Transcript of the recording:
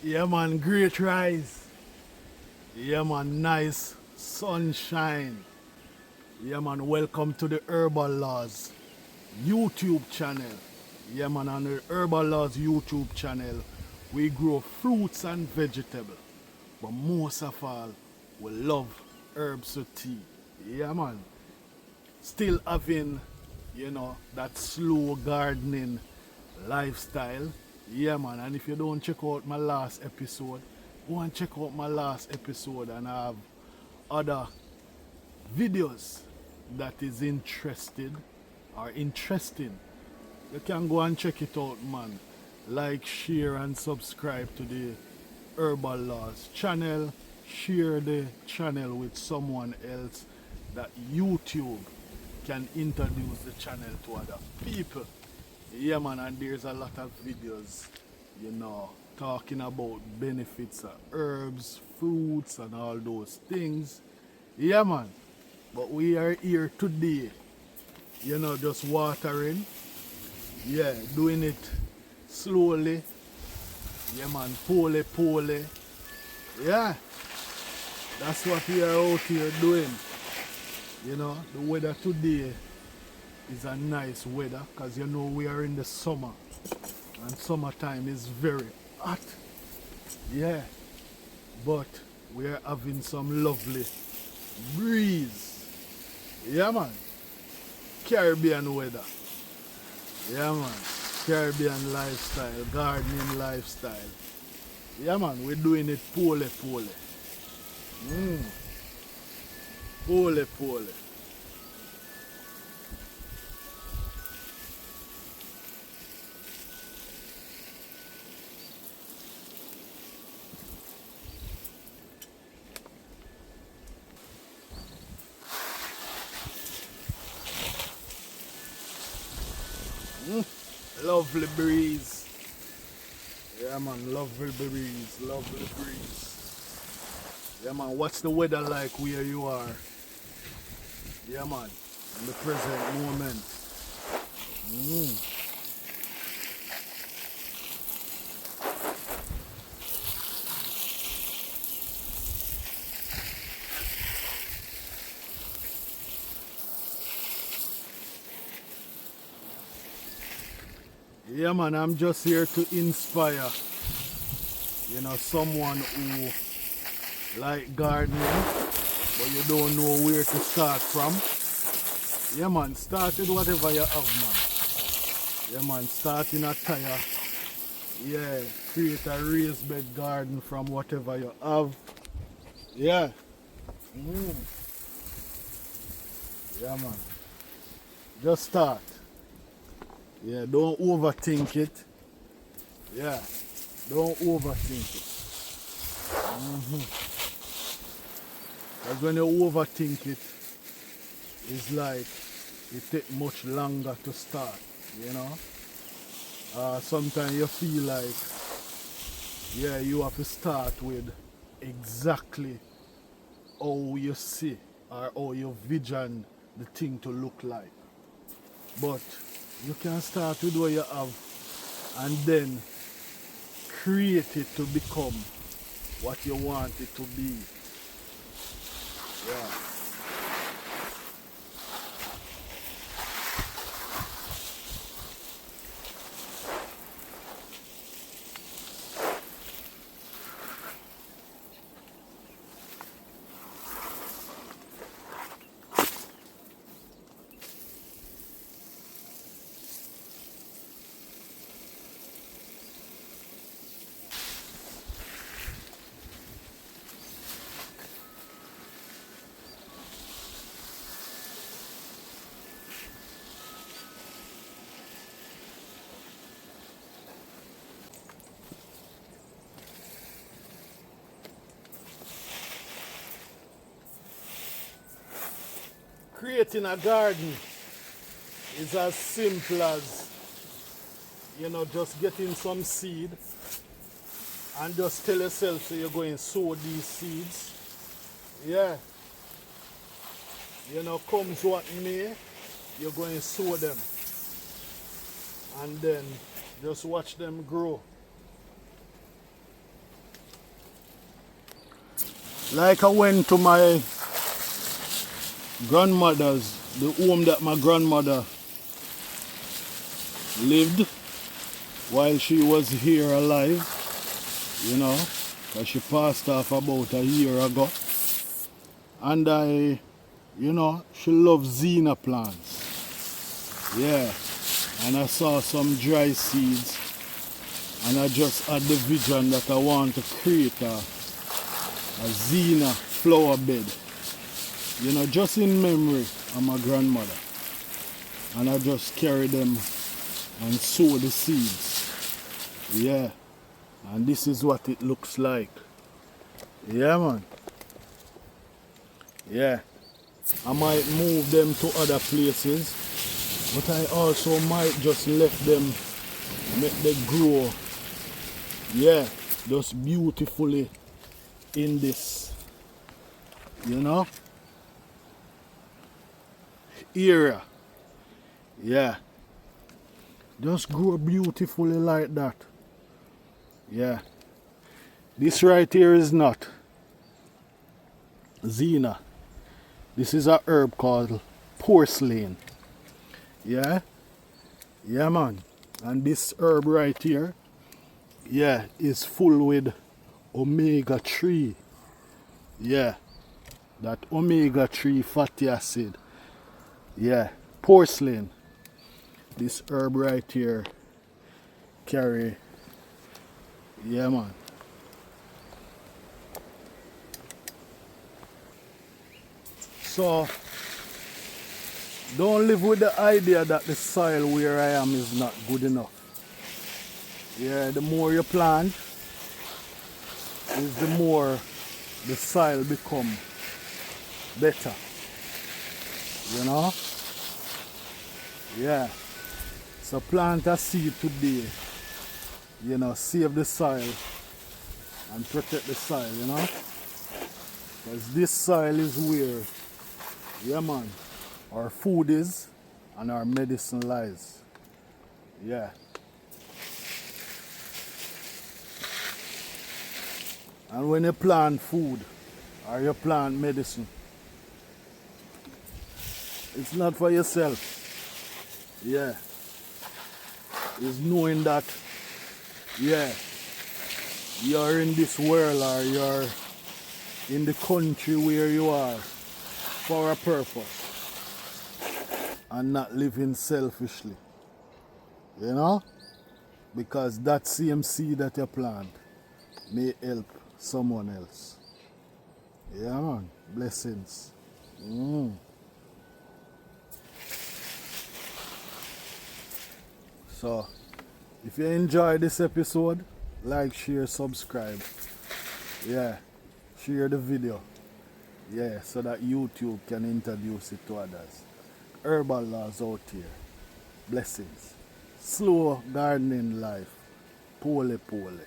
Yeah, man, great rise. Yeah, man, nice sunshine. Yeah, man, welcome to the Herbal Laws YouTube channel. Yeah, man, on the Herbal Laws YouTube channel, we grow fruits and vegetables. But most of all, we love herbs to tea. Yeah, man. Still having, that slow gardening lifestyle. Yeah, man. And if you don't check out my last episode, go and check out my last episode, and I have other videos that is interested or interesting. You can go and check it out, man. Like, share, and subscribe to the Herbal Laws channel. Share the channel with someone else that YouTube can introduce the channel to other people. Yeah, man, and there's a lot of videos, talking about benefits of herbs, fruits, and all those things. Yeah, man. But we are here today, just watering. Yeah, doing it slowly. Yeah, man, pole. Yeah, that's what we are out here doing. The weather today is a nice weather because we are in the summer, and summertime is very hot. Yeah, but we are having some lovely breeze. Yeah, man. Caribbean weather. Yeah, man. Caribbean lifestyle, gardening lifestyle. Yeah, man. We're doing it pole. Pole. Lovely breeze. Yeah, man, lovely breeze. Yeah, man, what's the weather like where you are? Yeah, man, in the present moment. Yeah, man, I'm just here to inspire, someone who like gardening, but you don't know where to start from. Yeah, man, start with whatever you have, man. Yeah, man, start in a tire. Yeah, create a raised bed garden from whatever you have. Yeah. Yeah, man. Just start. Yeah, don't overthink it. Yeah, don't overthink it. Because when you overthink it, it's like it takes much longer to start. Sometimes you feel like, yeah, you have to start with exactly how you see or how you vision the thing to look like. But you can start with what you have and then create it to become what you want it to be. Yeah. Creating a garden is as simple as, just getting some seed and just tell yourself so you're going to sow these seeds. Yeah. Comes what may, you're going to sow them. And then just watch them grow. Like I went to my grandmother's, the home that my grandmother lived while she was here alive, you know, because she passed off about a year ago. And she loves Xena plants. Yeah. And I saw some dry seeds, and I just had the vision that I want to create a Xena flower bed, just in memory of my grandmother. And I just carry them and sow the seeds. Yeah. And this is what it looks like. Yeah, man. Yeah. I might move them to other places, but I also might just let them make them grow. Yeah, just beautifully in this, area. Yeah, just grow beautifully like that. Yeah, this right here is not Xena. This is a herb called porcelain. Yeah, yeah, man. And this herb right here, yeah, is full with omega-3. Yeah, that omega-3 fatty acid. Yeah, porcelain. This herb right here carry, yeah, man. So don't live with the idea that the soil where I am is not good enough. Yeah, the more you plant, is the more the soil become better. Yeah. So plant a seed today, save the soil and protect the soil, Because this soil is where, yeah, man, our food is and our medicine lies. Yeah. And when you plant food or you plant medicine, it's not for yourself. Yeah. It's knowing that, yeah, you're in this world or you're in the country where you are for a purpose and not living selfishly. Because that same seed that you plant may help someone else. Yeah, man. Blessings. So, if you enjoyed this episode, like, share, subscribe. Yeah, share the video. Yeah, so that YouTube can introduce it to others. Herbal laws out here. Blessings. Slow gardening life. Pole pole.